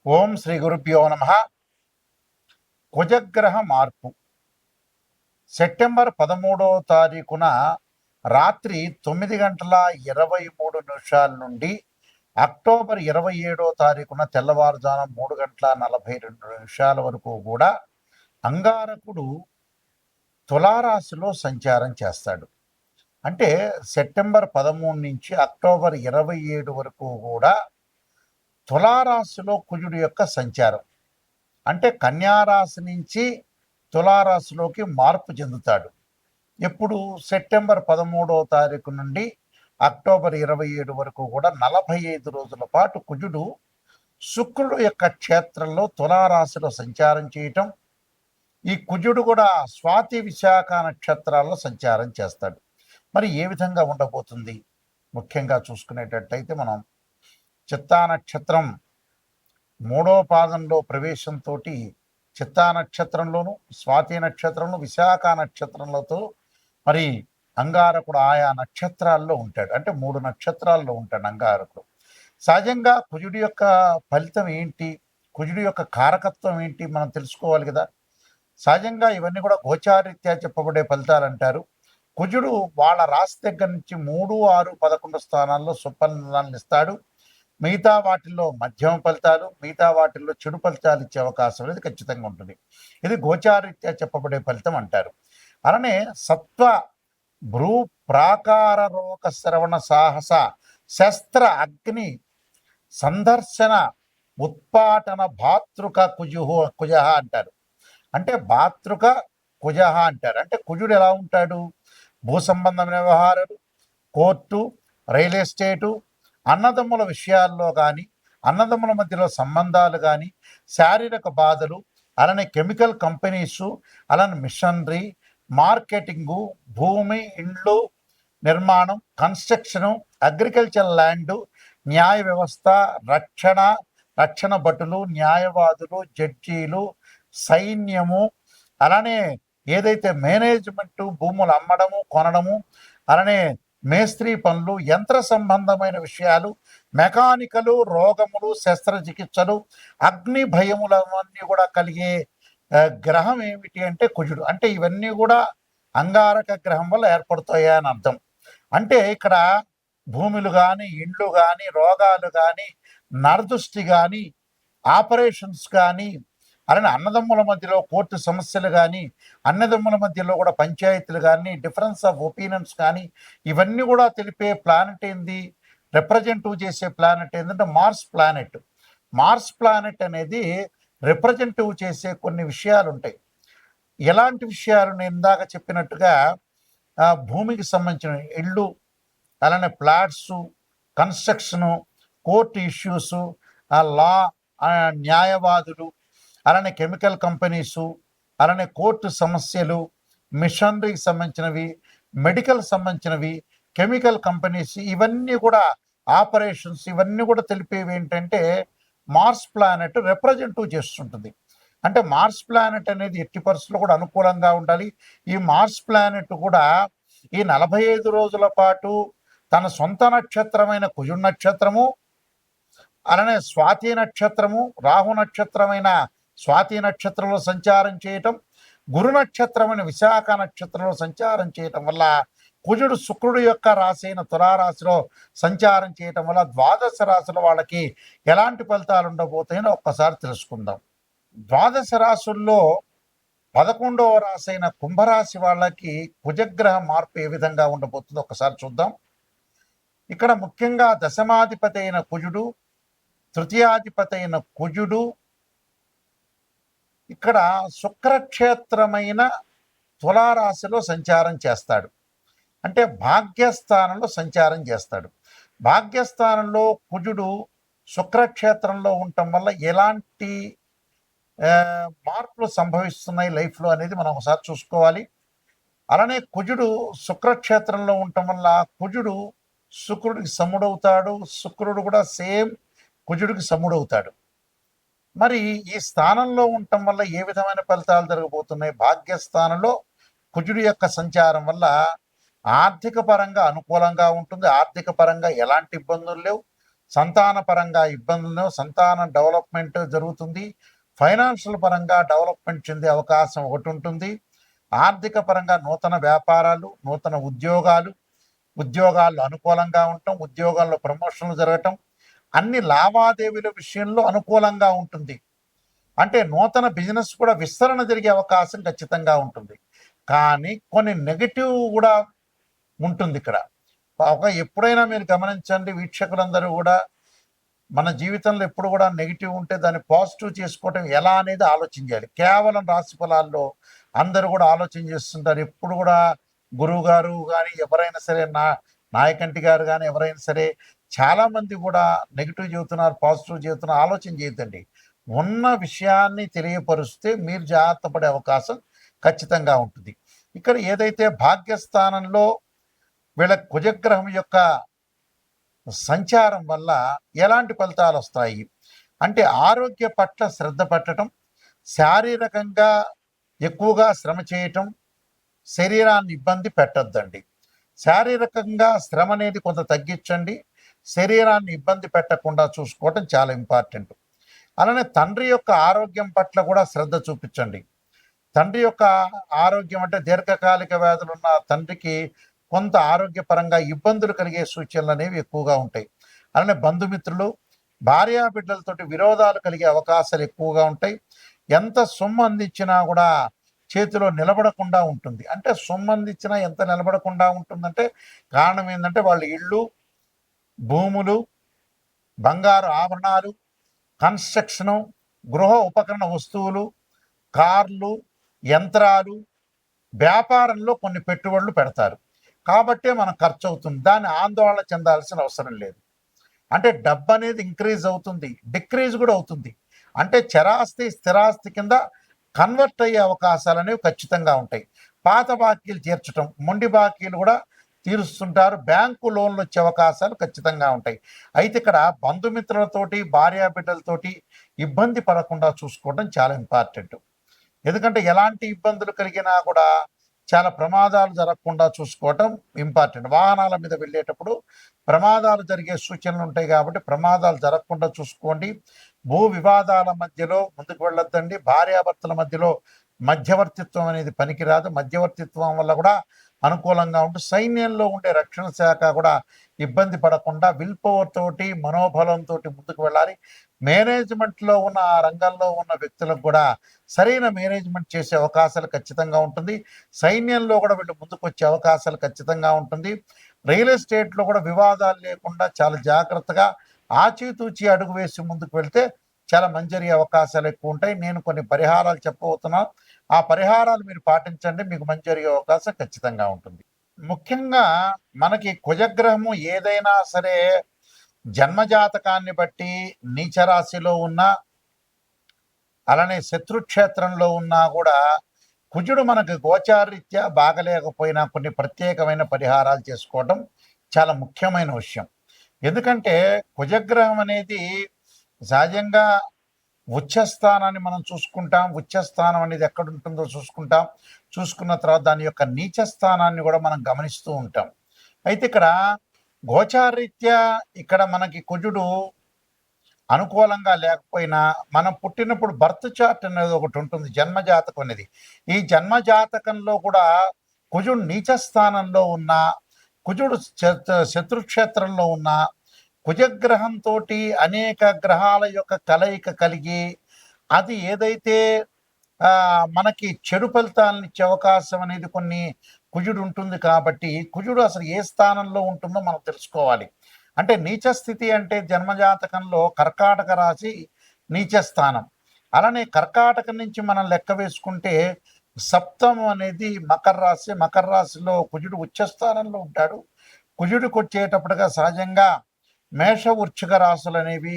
ఓం శ్రీ గురుభ్యో నమ. కుజగ్రహ మార్పు సెప్టెంబర్ 13వ తారీఖున రాత్రి 9:23 నుండి అక్టోబర్ 27వ తారీఖున తెల్లవారుజామున 3:42 వరకు కూడా అంగారకుడు తులారాశిలో సంచారం చేస్తాడు. అంటే సెప్టెంబర్ 13 నుంచి అక్టోబర్ 27 వరకు కూడా తులారాశిలో కుజుడు యొక్క సంచారం. అంటే కన్యారాశి నుంచి తులారాశిలోకి మార్పు చెందుతాడు. ఎప్పుడు సెప్టెంబర్ 13వ తారీఖు నుండి అక్టోబర్ 27 వరకు కూడా 45 రోజుల పాటు కుజుడు శుక్రుడు యొక్క క్షేత్రంలో తులారాశిలో సంచారం చేయటం. ఈ కుజుడు కూడా స్వాతి విశాఖ నక్షత్రాల్లో సంచారం చేస్తాడు. మరి ఏ విధంగా ఉండబోతుంది? ముఖ్యంగా చూసుకునేటట్లయితే మనం చిత్తా నక్షత్రం 3వ పాదంలో ప్రవేశంతో చిత్తా నక్షత్రంలోను, స్వాతి నక్షత్రంలో, విశాఖ నక్షత్రంలతో మరి అంగారకుడు ఆయా నక్షత్రాల్లో ఉంటాడు. అంటే 3 నక్షత్రాల్లో ఉంటాడు అంగారకుడు. సహజంగా కుజుడి యొక్క ఫలితం ఏంటి, కుజుడి యొక్క కారకత్వం ఏంటి మనం తెలుసుకోవాలి కదా. సహజంగా ఇవన్నీ కూడా గోచారీత్యా చెప్పబడే ఫలితాలు అంటారు. కుజుడు వాళ్ళ రాశి దగ్గర నుంచి 3, 6, 11 స్థానాల్లో సుఫలితాలను ఇస్తాడు. మిగతా వాటిల్లో మధ్యమ ఫలితాలు, మిగతా వాటిల్లో చెడు ఫలితాలు ఇచ్చే అవకాశం అనేది ఖచ్చితంగా ఉంటుంది. ఇది గోచారీత్యా చెప్పబడే ఫలితం అంటారు. అలానే సత్వ భ్రూ ప్రాకార రోగ శ్రవణ సాహస శస్త్ర అగ్ని సందర్శన ఉత్పాటన భాతృక కుజ అంటారు. అంటే భాతృక కుజ అంటారు. అంటే కుజుడు ఎలా ఉంటాడు? భూ సంబంధమైన వ్యవహారాలు, కోర్టు, రియల్ ఎస్టేటు, అన్నదమ్ముల విషయాల్లో కానీ, అన్నదమ్ముల మధ్యలో సంబంధాలు కానీ, శారీరక బాధలు, అలానే కెమికల్ కంపెనీసు, అలానే మిషనరీ, మార్కెటింగు, భూమి, ఇండ్లు నిర్మాణం, కన్స్ట్రక్షను, అగ్రికల్చర్ ల్యాండు, న్యాయ వ్యవస్థ, రక్షణ భటులు, న్యాయవాదులు, జడ్జీలు, సైన్యము, అలానే ఏదైతే మేనేజ్మెంటు, భూములు అమ్మడము, కొనడము, అలానే మేస్త్రీ పనులు, యంత్ర సంబంధమైన విషయాలు, మెకానికలు, రోగములు, శస్త్రచికిత్సలు, అగ్ని భయములన్నీ కూడా కలిగే గ్రహం ఏమిటి అంటే కుజుడు. అంటే ఇవన్నీ కూడా అంగారక గ్రహం వల్ల ఏర్పడతాయా అని అర్థం. అంటే ఇక్కడ భూములు కానీ, ఇండ్లు కానీ, రోగాలు కానీ, నరదృష్టి కానీ, ఆపరేషన్స్ కానీ, అలానే అన్నదమ్ముల మధ్యలో కోర్టు సమస్యలు కానీ, అన్నదమ్ముల మధ్యలో కూడా పంచాయతీలు కానీ, డిఫరెన్స్ ఆఫ్ ఒపీనియన్స్ కానీ, ఇవన్నీ కూడా తెలిపే ప్లానెట్ ఏంది, రిప్రజెంటివ్ చేసే ప్లానెట్ ఏంటంటే మార్స్ ప్లానెట్. మార్స్ ప్లానెట్ అనేది రిప్రజెంటివ్ చేసే కొన్ని విషయాలు ఉంటాయి. ఎలాంటి విషయాలు? నేను ఇందాక చెప్పినట్టుగా భూమికి సంబంధించిన ఇళ్ళు, అలానే ఫ్లాట్సు, కన్స్ట్రక్షను, కోర్టు ఇష్యూసు, లా, న్యాయవాదులు, అలానే కెమికల్ కంపెనీసు, అలానే కోర్టు సమస్యలు, మిషనరీకి సంబంధించినవి, మెడికల్ సంబంధించినవి, కెమికల్ కంపెనీస్, ఇవన్నీ కూడా ఆపరేషన్స్, ఇవన్నీ కూడా తెలిపేవి ఏంటంటే మార్స్ ప్లానెట్ రిప్రజెంటివ్ చేస్తుంటుంది. అంటే మార్స్ ప్లానెట్ అనేది ఎట్టి పరిస్థితుల్లో కూడా అనుకూలంగా ఉండాలి. ఈ మార్స్ ప్లానెట్ కూడా ఈ 45 రోజుల పాటు తన సొంత నక్షత్రమైన కుజుడు నక్షత్రము, అలానే స్వాతి నక్షత్రము, రాహు నక్షత్రమైన స్వాతి నక్షత్రంలో సంచారం చేయటం, గురు నక్షత్రమైన విశాఖ నక్షత్రంలో సంచారం చేయటం వల్ల, కుజుడు శుక్రుడు యొక్క రాశి అయిన తులారాశిలో సంచారం చేయటం వల్ల ద్వాదశ రాశుల వాళ్ళకి ఎలాంటి ఫలితాలు ఉండబోతాయని ఒక్కసారి తెలుసుకుందాం. ద్వాదశ రాశుల్లో 11వ రాశి అయిన కుంభరాశి వాళ్ళకి కుజగ్రహ మార్పు ఏ విధంగా ఉండబోతుందో ఒకసారి చూద్దాం. ఇక్కడ ముఖ్యంగా దశమాధిపతి అయిన కుజుడు, తృతీయాధిపతి అయిన కుజుడు ఇక్కడ శుక్రక్షేత్రమైన తులారాశిలో సంచారం చేస్తాడు. అంటే భాగ్యస్థానంలో సంచారం చేస్తాడు. భాగ్యస్థానంలో కుజుడు శుక్రక్షేత్రంలో ఉండటం వల్ల ఎలాంటి మార్పులు సంభవిస్తున్నాయి లైఫ్లో అనేది మనం ఒకసారి చూసుకోవాలి. అలానే కుజుడు శుక్రక్షేత్రంలో ఉండటం వల్ల కుజుడు శుక్రుడికి సముడవుతాడు, శుక్రుడు కూడా సేమ్ కుజుడికి సముడవుతాడు. మరి ఈ స్థానంలో ఉండటం వల్ల ఏ విధమైన ఫలితాలు జరగబోతున్నాయి? భాగ్యస్థానంలో కుజుడి యొక్క సంచారం వల్ల ఆర్థిక పరంగా అనుకూలంగా ఉంటుంది. ఆర్థిక పరంగా ఎలాంటి ఇబ్బందులు లేవు. సంతాన పరంగా ఇబ్బందులు, సంతాన డెవలప్మెంట్ జరుగుతుంది. ఫైనాన్షియల్ పరంగా డెవలప్మెంట్ చెందే అవకాశం ఒకటి ఉంటుంది. ఆర్థిక పరంగా నూతన వ్యాపారాలు, నూతన ఉద్యోగాల్లో అనుకూలంగా ఉండటం, ఉద్యోగాల్లో ప్రమోషన్లు జరగటం, అన్ని లావాదేవీల విషయంలో అనుకూలంగా ఉంటుంది. అంటే నూతన బిజినెస్ కూడా విస్తరణ జరిగే అవకాశం ఖచ్చితంగా ఉంటుంది. కానీ కొన్ని నెగటివ్ కూడా ఉంటుంది ఇక్కడ. ఎప్పుడైనా మీరు గమనించండి, వీక్షకులందరూ కూడా మన జీవితంలో ఎప్పుడు కూడా నెగిటివ్ ఉంటే దాన్ని పాజిటివ్ చేసుకోవటం ఎలా అనేది ఆలోచించాలి. కేవలం రాశి ఫలాల్లో అందరూ కూడా ఆలోచన చేస్తుంటారు. ఎప్పుడు కూడా గురువు గారు కానీ ఎవరైనా సరే, నాయకంటి గారు కానీ ఎవరైనా సరే, చాలామంది కూడా నెగిటివ్ చెబుతున్నారు, పాజిటివ్ చెబుతున్నారు. ఆలోచన చేయొద్దండి. ఉన్న విషయాన్ని తెలియపరుస్తే మీరు జాగ్రత్త పడే అవకాశం ఖచ్చితంగా ఉంటుంది. ఇక్కడ ఏదైతే భాగ్యస్థానంలో వీళ్ళ కుజగ్రహం యొక్క సంచారం వల్ల ఎలాంటి ఫలితాలు వస్తాయి అంటే, ఆరోగ్య పట్ల శ్రద్ధ పెట్టడం, శారీరకంగా ఎక్కువగా శ్రమ చేయటం, శరీరాన్ని ఇబ్బంది పెట్టద్దండి. శారీరకంగా శ్రమ అనేది కొంత తగ్గించండి, శరీరాన్ని ఇబ్బంది పెట్టకుండా చూసుకోవటం చాలా ఇంపార్టెంట్. అలానే తండ్రి యొక్క ఆరోగ్యం పట్ల కూడా శ్రద్ధ చూపించండి. తండ్రి యొక్క ఆరోగ్యం అంటే దీర్ఘకాలిక వ్యాధులు ఉన్న తండ్రికి కొంత ఆరోగ్యపరంగా ఇబ్బందులు కలిగే సూచనలు అనేవి ఎక్కువగా ఉంటాయి. అలానే బంధుమిత్రులు, భార్యాబిడ్డలతోటి విరోధాలు కలిగే అవకాశాలు ఎక్కువగా ఉంటాయి. ఎంత సొమ్ము అందించినా కూడా చేతిలో నిలబడకుండా ఉంటుంది. అంటే సొమ్ము అందించినా ఎంత నిలబడకుండా ఉంటుందంటే కారణం ఏంటంటే, వాళ్ళ ఇళ్ళు, భూములు, బంగారు ఆభరణాలు, కన్స్ట్రక్షను, గృహ ఉపకరణ వస్తువులు, కార్లు, యంత్రాలు, వ్యాపారంలో కొన్ని పెట్టుబడులు పెడతారు. కాబట్టే మనం ఖర్చు అవుతుంది. దాన్ని ఆందోళన చెందాల్సిన అవసరం లేదు. అంటే డబ్బు అనేది ఇంక్రీజ్ అవుతుంది, డిక్రీజ్ కూడా అవుతుంది. అంటే చరాస్తి స్థిరాస్తి కింద కన్వర్ట్ అయ్యే అవకాశాలు అనేవి ఖచ్చితంగా ఉంటాయి. పాత బాకీలు తీర్చడం, మొండి బాకీలు కూడా తీరుస్తుంటారు. బ్యాంకు లోన్లు వచ్చే అవకాశాలు ఖచ్చితంగా ఉంటాయి. అయితే ఇక్కడ బంధుమిత్రులతోటి, భార్యాబిడ్డలతోటి ఇబ్బంది పడకుండా చూసుకోవడం చాలా ఇంపార్టెంట్. ఎందుకంటే ఎలాంటి ఇబ్బందులు కలిగినా కూడా చాలా ప్రమాదాలు జరగకుండా చూసుకోవటం ఇంపార్టెంట్. వాహనాల మీద వెళ్ళేటప్పుడు ప్రమాదాలు జరిగే సూచనలు ఉంటాయి కాబట్టి ప్రమాదాలు జరగకుండా చూసుకోండి. భూ వివాదాల మధ్యలో ముందుకు వెళ్ళొద్దండి. భార్యాభర్తల మధ్యలో మధ్యవర్తిత్వం అనేది పనికిరాదు. మధ్యవర్తిత్వం వల్ల కూడా అనుకూలంగా ఉంటూ సైన్యంలో ఉండే రక్షణ శాఖ కూడా ఇబ్బంది పడకుండా విల్ పవర్ తోటి, మనోబలంతో ముందుకు వెళ్ళాలి. మేనేజ్మెంట్లో ఉన్న ఆ రంగంలో ఉన్న వ్యక్తులకు కూడా సరైన మేనేజ్మెంట్ చేసే అవకాశాలు ఖచ్చితంగా ఉంటుంది. సైన్యంలో కూడా వీళ్ళు ముందుకు వచ్చే అవకాశాలు ఖచ్చితంగా ఉంటుంది. రియల్ ఎస్టేట్లో కూడా వివాదాలు లేకుండా చాలా జాగ్రత్తగా ఆచితూచి అడుగు వేసి ముందుకు వెళ్తే చాలా మంచి జరిగే అవకాశాలు ఎక్కువ ఉంటాయి. నేను కొన్ని పరిహారాలు చెప్పబోతున్నాను. ఆ పరిహారాలు మీరు పాటించండి, మీకు మంచి జరిగే అవకాశం ఖచ్చితంగా ఉంటుంది. ముఖ్యంగా మనకి కుజగ్రహము ఏదైనా సరే జన్మజాతకాన్ని బట్టి నీచరాశిలో ఉన్నా, అలానే శత్రుక్షేత్రంలో ఉన్నా కూడా కుజుడు మనకు గోచారీత్యా బాగలేకపోయినా కొన్ని ప్రత్యేకమైన పరిహారాలు చేసుకోవడం చాలా ముఖ్యమైన విషయం. ఎందుకంటే కుజగ్రహం అనేది సహజంగా ఉచ్చస్థానాన్ని మనం చూసుకుంటాం. ఉచ్చస్థానం అనేది ఎక్కడ ఉంటుందో చూసుకుంటాం. చూసుకున్న తర్వాత దాని యొక్క నీచ స్థానాన్ని కూడా మనం గమనిస్తూ ఉంటాం. అయితే ఇక్కడ గోచారీత్యా ఇక్కడ మనకి కుజుడు అనుకూలంగా లేకపోయినా, మనం పుట్టినప్పుడు బర్త్ చార్ట్ అనేది ఒకటి ఉంటుంది, జన్మజాతకం అనేది. ఈ జన్మజాతకంలో కూడా కుజుడు నీచ స్థానంలో ఉన్న, కుజుడు శత్రుక్షేత్రంలో ఉన్న, కుజగ్రహంతో అనేక గ్రహాల యొక్క కలయిక కలిగి అది ఏదైతే మనకి చెడు ఫలితాలను ఇచ్చే అవకాశం అనేది కొన్ని కుజుడు ఉంటుంది. కాబట్టి కుజుడు అసలు ఏ స్థానంలో ఉంటుందో మనం తెలుసుకోవాలి. అంటే నీచ స్థితి అంటే జన్మజాతకంలో కర్కాటక రాశి నీచ స్థానం. అలానే కర్కాటక నుంచి మనం లెక్క వేసుకుంటే సప్తమం అనేది మకర రాశి. మకర రాశిలో కుజుడు ఉచ్చస్థానంలో ఉంటాడు. కుజుడికి వచ్చేటప్పటిగా సహజంగా మేష వృశ్చిక రాశులు అనేవి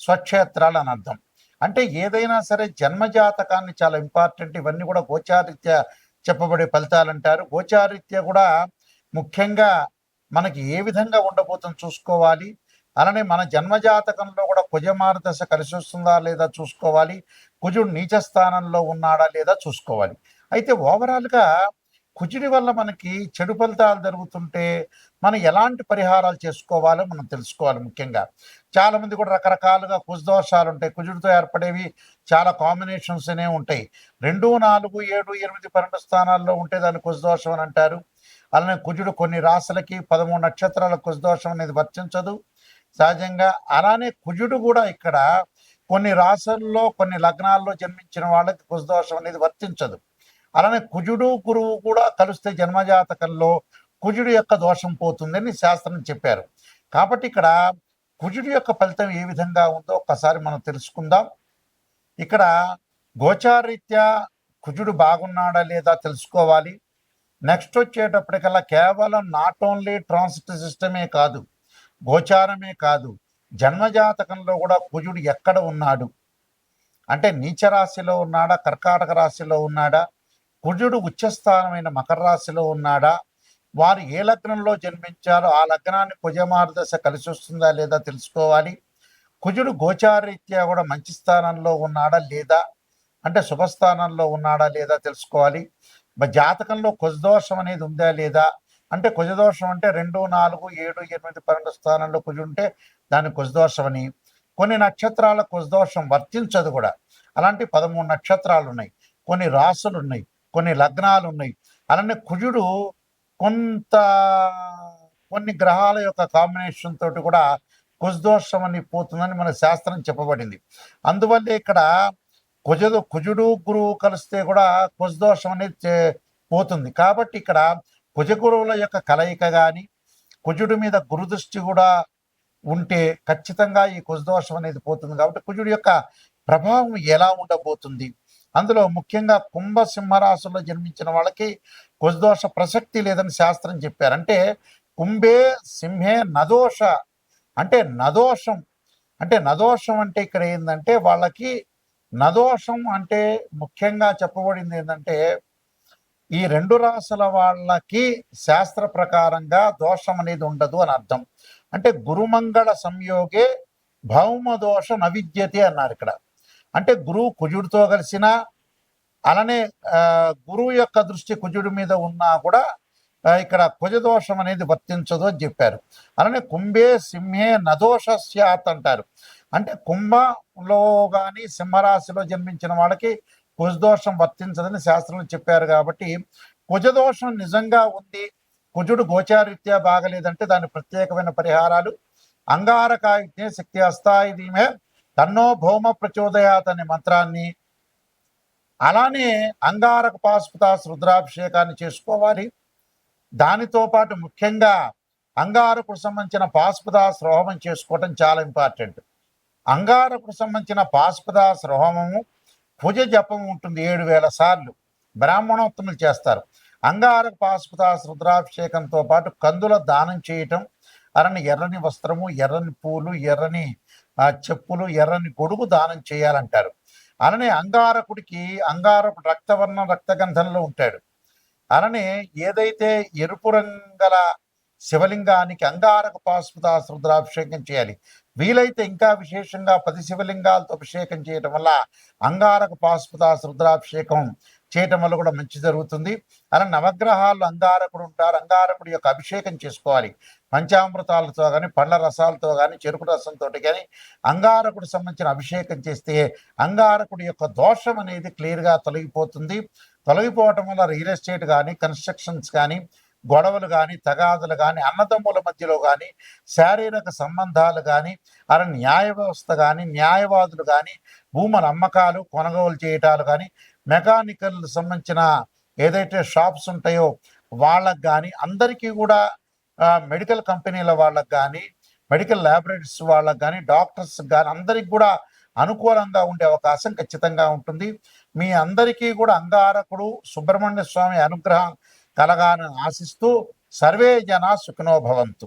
స్వక్షేత్రాలు అని అర్థం. అంటే ఏదైనా సరే జన్మజాతకాన్ని చాలా ఇంపార్టెంట్. ఇవన్నీ కూడా గోచారీత్యా చెప్పబడే ఫలితాలు అంటారు. గోచారీత్యా కూడా ముఖ్యంగా మనకి ఏ విధంగా ఉండబోతుందో చూసుకోవాలి. అలానే మన జన్మజాతకంలో కూడా కుజమారదశ కలిసి వస్తుందా లేదా చూసుకోవాలి. కుజుడు నీచ స్థానంలో ఉన్నాడా లేదా చూసుకోవాలి. అయితే ఓవరాల్గా కుజుడి వల్ల మనకి చెడు ఫలితాలు జరుగుతుంటే మనం ఎలాంటి పరిహారాలు చేసుకోవాలో మనం తెలుసుకోవాలి. ముఖ్యంగా చాలామంది కూడా రకరకాలుగా కుజదోషాలు ఉంటాయి. కుజుడితో ఏర్పడేవి చాలా కాంబినేషన్స్ అనేవి ఉంటాయి. 2, 4, 7, 8, 12 స్థానాల్లో ఉంటే దాన్ని కుజదోషం అని అంటారు. అలానే కుజుడు కొన్ని రాశులకి 13 నక్షత్రాల కుజదోషం అనేది వర్తించదు సహజంగా. అలానే కుజుడు కూడా ఇక్కడ కొన్ని రాశుల్లో కొన్ని లగ్నాల్లో జన్మించిన వాళ్ళకి కుజదోషం అనేది వర్తించదు. అలానే కుజుడు గురువు కూడా కలిస్తే జన్మజాతకంలో కుజుడు యొక్క దోషం పోతుందని శాస్త్రం చెప్పారు. కాబట్టి ఇక్కడ కుజుడు యొక్క ఫలితం ఏ విధంగా ఉందో ఒక్కసారి మనం తెలుసుకుందాం. ఇక్కడ గోచారీత్యా కుజుడు బాగున్నాడా లేదా తెలుసుకోవాలి. నెక్స్ట్ వచ్చేటప్పటికల్లా కేవలం నాట్ ఓన్లీ ట్రాన్సిట్ సిస్టమే కాదు, గోచారమే కాదు, జన్మజాతకంలో కూడా కుజుడు ఎక్కడ ఉన్నాడు అంటే నీచ రాశిలో ఉన్నాడా, కర్కాటక రాశిలో ఉన్నాడా, కుజుడు ఉచ్చస్థానమైన మకర రాశిలో ఉన్నాడా, వారు ఏ లగ్నంలో జన్మించారో ఆ లగ్నాన్ని కుజమార్దశ కలిసి వస్తుందా లేదా తెలుసుకోవాలి. కుజుడు గోచారీత్యా కూడా మంచి స్థానంలో ఉన్నాడా లేదా అంటే శుభస్థానంలో ఉన్నాడా లేదా తెలుసుకోవాలి. జాతకంలో కుజదోషం అనేది ఉందా లేదా అంటే కుజదోషం అంటే 2, 4, 7, 8, 12 స్థానంలో కుజుడు ఉంటే దాన్ని కుజదోషం అని. కొన్ని నక్షత్రాల కుజదోషం వర్తించదు కూడా. అలాంటి 13 నక్షత్రాలు ఉన్నాయి, కొన్ని రాసులు ఉన్నాయి, కొన్ని లగ్నాలు ఉన్నాయి. అలానే కుజుడు కొన్ని గ్రహాల యొక్క కాంబినేషన్ తోటి కూడా కుజదోషం అని పోతుందని మన శాస్త్రం చెప్పబడింది. అందువల్ల ఇక్కడ కుజుడు గురువు కలిస్తే కూడా కుజదోషం అనేది పోతుంది. కాబట్టి ఇక్కడ కుజగురువుల యొక్క కలయిక కానీ కుజుడి మీద గురుదృష్టి కూడా ఉంటే ఖచ్చితంగా ఈ కుజదోషం అనేది పోతుంది. కాబట్టి కుజుడి యొక్క ప్రభావం ఎలా ఉండబోతుంది, అందులో ముఖ్యంగా కుంభ సింహరాశుల్లో జన్మించిన వాళ్ళకి కుజదోష ప్రసక్తి లేదని శాస్త్రం చెప్పారు. అంటే కుంభే సింహే నదోష అంటే నదోషం అంటే ఇక్కడ ఏంటంటే వాళ్ళకి నదోషం అంటే ముఖ్యంగా చెప్పబడింది ఏంటంటే ఈ 2 రాశుల వాళ్ళకి శాస్త్ర ప్రకారంగా దోషం అనేది ఉండదు అని అర్థం. అంటే గురుమంగళ సంయోగే భౌమ దోష నవిద్యతే అన్నారు ఇక్కడ. అంటే గురువు కుజుడితో కలిసిన అలానే గురువు యొక్క దృష్టి కుజుడి మీద ఉన్నా కూడా ఇక్కడ కుజదోషం అనేది వర్తించదు అని చెప్పారు. అలానే కుంభే సింహే నదోష స్యాత్ అంటారు. అంటే కుంభంలో కానీ సింహరాశిలో జన్మించిన వాళ్ళకి కుజదోషం వర్తించదని శాస్త్రంలో చెప్పారు. కాబట్టి కుజదోషం నిజంగా ఉంది, కుజుడు గోచారీత్యా బాగలేదంటే దాని ప్రత్యేకమైన పరిహారాలు అంగారకాయుజ్ఞే శక్తి అస్థాయిమే తన్నో భౌమ ప్రచోదయాత్ అనే మంత్రాన్ని, అలానే అంగారక పాశుపతాస్ రుద్రాభిషేకాన్ని చేసుకోవాలి. దానితో పాటు ముఖ్యంగా అంగారకుడు సంబంధించిన పాశుపతాస్ హోమం చేసుకోవటం చాలా ఇంపార్టెంట్. అంగారకుడు సంబంధించిన పాశుపతాస్ హోమము భుజ జపం ఉంటుంది 7000 సార్లు బ్రాహ్మణోత్తములు చేస్తారు. అంగారక పాశుపతాస్ రుద్రాభిషేకంతో పాటు కందుల దానం చేయటం, అలానే ఎర్రని వస్త్రము, ఎర్రని పూలు, ఎర్రని చెప్పులు, ఎర్రని గొడుగు దానం చేయాలంటారు. అలానే అంగారకుడు రక్తవర్ణం రక్తగంధంలో ఉంటాడు. అలానే ఏదైతే ఎరుపు రంగల శివలింగానికి అంగారక పాశుపతాస్ రుద్రాభిషేకం చేయాలి. వీలైతే ఇంకా విశేషంగా 10 శివలింగాలతో అభిషేకం చేయటం వల్ల అంగారక పాశుపతాస్ రుద్రాభిషేకం చేయటం వల్ల కూడా మంచి జరుగుతుంది. అలా నవగ్రహాలు అంగారకుడు ఉంటారు, అంగారకుడి యొక్క అభిషేకం చేసుకోవాలి. పంచామృతాలతో కానీ, పండ్ల రసాలతో కానీ, చెరుకు రసంతో కానీ అంగారకుడు సంబంధించిన అభిషేకం చేస్తే అంగారకుడి యొక్క దోషం అనేది క్లియర్గా తొలగిపోతుంది. తొలగిపోవటం వల్ల రియల్ ఎస్టేట్ కానీ, కన్స్ట్రక్షన్స్ కానీ, గొడవలు కానీ, తగాదులు కానీ, అన్నదమ్ముల మధ్యలో కానీ, శారీరక సంబంధాలు కానీ, అలా న్యాయ వ్యవస్థ కానీ, న్యాయవాదులు కానీ, భూముల అమ్మకాలు కొనుగోలు చేయటాలు కానీ, మెకానికల్ సంబంధించిన ఏదైతే షాప్స్ ఉంటాయో వాళ్ళకు కానీ, అందరికీ కూడా మెడికల్ కంపెనీల వాళ్ళకు కానీ, మెడికల్ ల్యాబొరేటరీస్ వాళ్ళకు కానీ, డాక్టర్స్ కానీ అందరికి కూడా అనుకూలంగా ఉండే అవకాశం ఖచ్చితంగా ఉంటుంది. మీ అందరికీ కూడా అంగారకుడు సుబ్రహ్మణ్య స్వామి అనుగ్రహం కలగాలని ఆశిస్తూ సర్వే జనా సుఖినో భవంతు.